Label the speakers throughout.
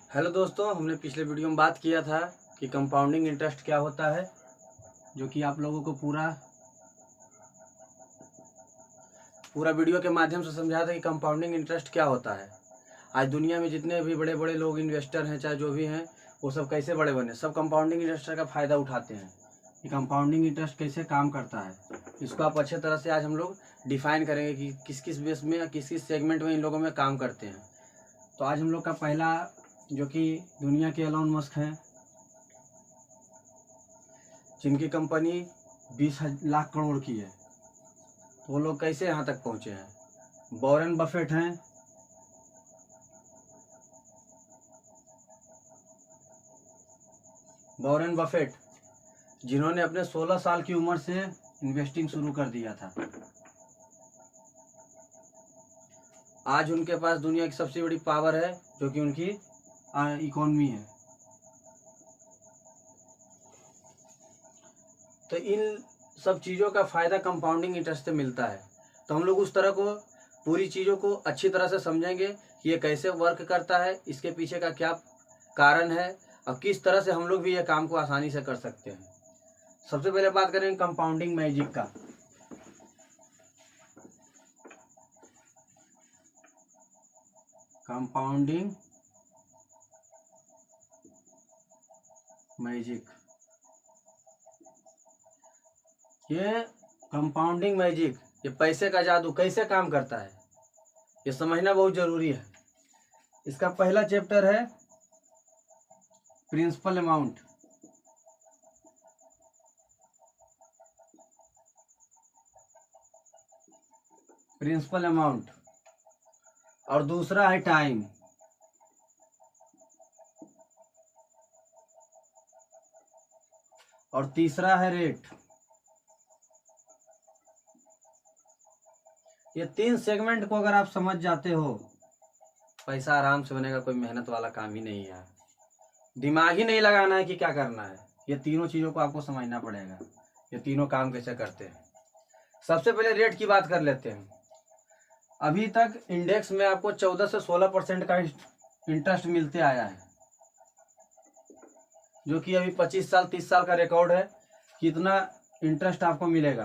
Speaker 1: Hello दोस्तों, हमने पिछले वीडियो में बात किया था कि कंपाउंडिंग इंटरेस्ट क्या होता है, जो कि आप लोगों को पूरा वीडियो के माध्यम से समझाया था कि कंपाउंडिंग इंटरेस्ट क्या होता है। आज दुनिया में जितने भी बड़े बड़े लोग इन्वेस्टर हैं, चाहे जो भी हैं, वो सब कैसे बड़े बने, सब कंपाउंडिंग इंटरेस्ट का फ़ायदा उठाते हैं कि कंपाउंडिंग इंटरेस्ट कैसे काम करता है। इसको आप अच्छे तरह से आज हम लोग डिफाइन करेंगे कि किस किस बेस में या किस किस सेगमेंट में इन लोगों में काम करते हैं। तो आज हम लोग का पहला, जो कि दुनिया के एलोन मस्क हैं, जिनकी कंपनी 20 लाख करोड़ की है, तो वो लोग कैसे यहाँ तक पहुँचे हैं। वॉरेन बफेट हैं, वॉरेन बफेट जिन्होंने अपने 16 साल की उम्र से इन्वेस्टिंग शुरू कर दिया था। आज उनके पास दुनिया की सबसे बड़ी पावर है, जो कि उनकी इकोनॉमी है। तो इन सब चीज़ों का फ़ायदा कंपाउंडिंग इंटरेस्ट से मिलता है। तो हम लोग उस तरह को पूरी चीज़ों को अच्छी तरह से समझेंगे कि ये कैसे वर्क करता है, इसके पीछे का क्या कारण है और किस तरह से हम लोग भी ये काम को आसानी से कर सकते हैं। सबसे पहले बात करेंगे कंपाउंडिंग मैजिक का। कंपाउंडिंग मैजिक, ये कंपाउंडिंग मैजिक, ये पैसे का जादू कैसे काम करता है, ये समझना बहुत ज़रूरी है। इसका पहला चैप्टर है प्रिंसिपल अमाउंट। प्रिंसिपल अमाउंट और दूसरा है टाइम। और तीसरा है रेट। ये 3 सेगमेंट को अगर आप समझ जाते हो, पैसा आराम से बनेगा। कोई मेहनत वाला काम ही नहीं है, दिमाग ही नहीं लगाना है कि क्या करना है। ये तीनों चीज़ों को आपको समझना पड़ेगा, ये तीनों काम कैसे करते हैं। सबसे पहले रेट की बात कर लेते हैं। अभी तक इंडेक्स में आपको 14 से 16% का इंटरेस्ट मिलते आया है, जो कि अभी 25 साल 30 साल का रिकॉर्ड है। कितना इंटरेस्ट आपको मिलेगा,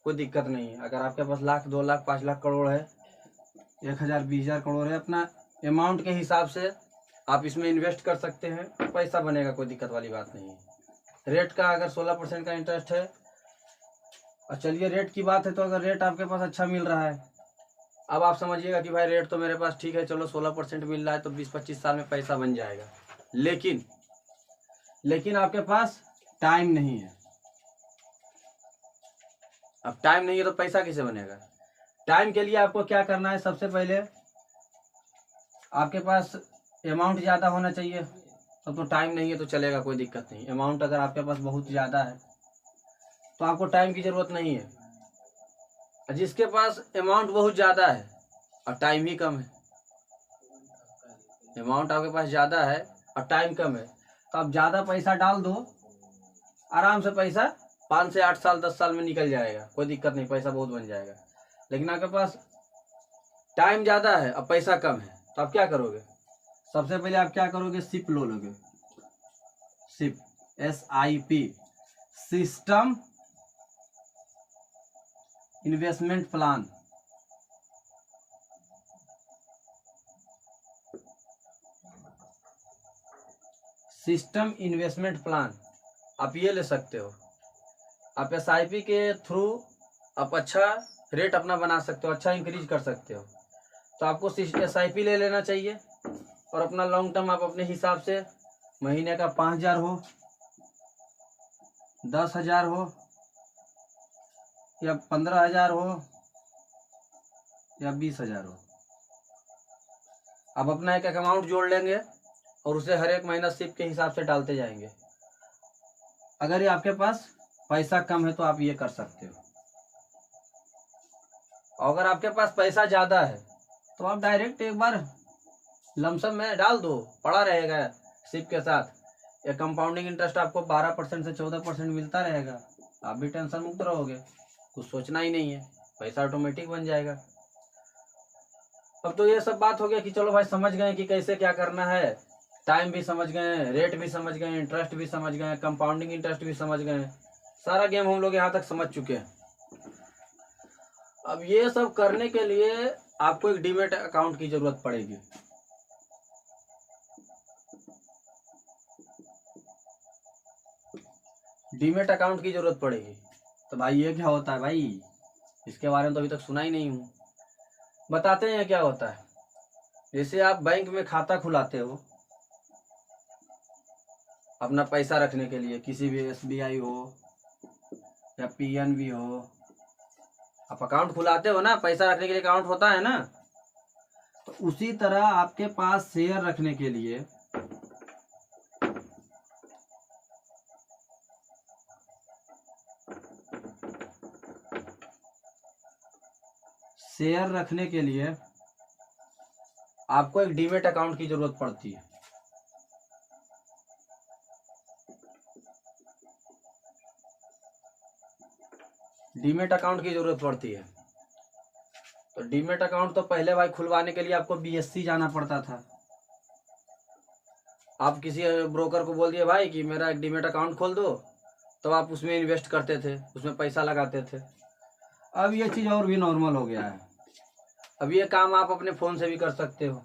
Speaker 1: कोई दिक्कत नहीं है। अगर आपके पास लाख 2 लाख 5 लाख करोड़ है, 1000 20,000 करोड़ है, अपना अमाउंट के हिसाब से आप इसमें इन्वेस्ट कर सकते हैं, पैसा बनेगा, कोई दिक्कत वाली बात नहीं है। रेट का अगर 16% का इंटरेस्ट है, और चलिए रेट की बात है, तो अगर रेट आपके पास अच्छा मिल रहा है, अब आप समझिएगा कि भाई रेट तो मेरे पास ठीक है, चलो 16% मिल रहा है तो 20-25 साल में पैसा बन जाएगा। लेकिन आपके पास टाइम नहीं है। अब टाइम नहीं है तो पैसा कैसे बनेगा। टाइम के लिए आपको क्या करना है, सबसे पहले आपके पास अमाउंट ज़्यादा होना चाहिए। तो टाइम नहीं है तो चलेगा, कोई दिक्कत नहीं। अमाउंट अगर आपके पास बहुत ज़्यादा है तो आपको टाइम की ज़रूरत नहीं है। जिसके पास अमाउंट बहुत ज़्यादा है और टाइम ही कम है, अमाउंट आपके पास ज़्यादा है और टाइम कम है, तो आप ज़्यादा पैसा डाल दो, आराम से पैसा 5 से 8 साल 10 साल में निकल जाएगा, कोई दिक्कत नहीं, पैसा बहुत बन जाएगा। लेकिन आपके पास टाइम ज़्यादा है और पैसा कम है, तो आप क्या करोगे। सबसे पहले आप क्या करोगे, सिप लो लोगे। SIP, SIP, system investment plan. System investment plan आप ये ले सकते हो। आप SIP के थ्रू आप अच्छा रेट अपना बना सकते हो, अच्छा इंक्रीज कर सकते हो। तो आपको SIP ले लेना चाहिए और अपना लॉन्ग टर्म आप अपने हिसाब से महीने का 5,000 हो, 10,000 हो या 15,000 हो या 20,000 हो, आप अपना एक अमाउंट जोड़ लेंगे और उसे हर एक महीना सिप के हिसाब से डालते जाएंगे। अगर ये आपके पास पैसा कम है तो आप ये कर सकते हो। अगर आपके पास पैसा ज़्यादा है तो आप डायरेक्ट एक बार लमसम में डाल दो, पड़ा रहेगा सिप के साथ। ये कंपाउंडिंग इंटरेस्ट आपको 12% से 14% मिलता रहेगा, आप भी टेंशन मुक्त रहोगे, कुछ सोचना ही नहीं है, पैसा ऑटोमेटिक बन जाएगा। अब तो ये सब बात हो गया कि चलो भाई समझ गए कि कैसे क्या करना है। टाइम भी समझ गए, रेट भी समझ गए, इंटरेस्ट भी समझ गए, कंपाउंडिंग इंटरेस्ट भी समझ गए, सारा गेम हम लोग यहाँ तक समझ चुके हैं। अब ये सब करने के लिए आपको एक डीमैट अकाउंट की जरूरत पड़ेगी। डीमैट अकाउंट की जरूरत पड़ेगी। तो भाई ये क्या होता है भाई, इसके बारे में तो अभी तक सुना ही नहीं हूँ। बताते हैं क्या होता है। जैसे आप बैंक में खाता खुलाते हो अपना पैसा रखने के लिए, किसी भी SBI हो या PNB हो, आप अकाउंट खुलाते हो ना, पैसा रखने के लिए अकाउंट होता है ना। तो उसी तरह आपके पास शेयर रखने के लिए आपको एक डीमैट अकाउंट की जरूरत पड़ती है। डीमैट अकाउंट की जरूरत पड़ती है। तो डीमैट अकाउंट तो पहले भाई खुलवाने के लिए आपको BSE जाना पड़ता था। आप किसी ब्रोकर को बोल दिए भाई कि मेरा एक डीमैट अकाउंट खोल दो, तो आप उसमें इन्वेस्ट करते थे, उसमें पैसा लगाते थे। अब ये चीज़ और भी नॉर्मल हो गया है। अब ये काम आप अपने फ़ोन से भी कर सकते हो।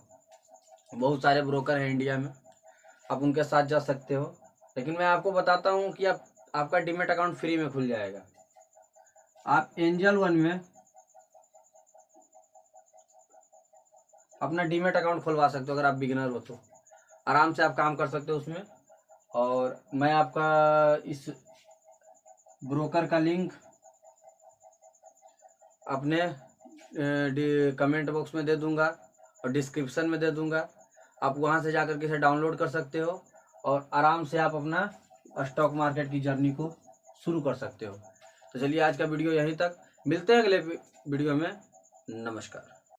Speaker 1: बहुत सारे ब्रोकर हैं इंडिया में, आप उनके साथ जा सकते हो। लेकिन मैं आपको बताता हूँ कि आपका डीमैट अकाउंट फ्री में खुल जाएगा। आप एंजल वन में अपना डीमैट अकाउंट खुलवा सकते हो। अगर आप बिगिनर हो तो आराम से आप काम कर सकते हो उसमें। और मैं आपका इस ब्रोकर का लिंक अपने कमेंट बॉक्स में दे दूंगा और डिस्क्रिप्शन में दे दूंगा। आप वहां से जाकर के इसे डाउनलोड कर सकते हो और आराम से आप अपना स्टॉक मार्केट की जर्नी को शुरू कर सकते हो। तो चलिए आज का वीडियो यहीं तक, मिलते हैं अगले वीडियो में। नमस्कार।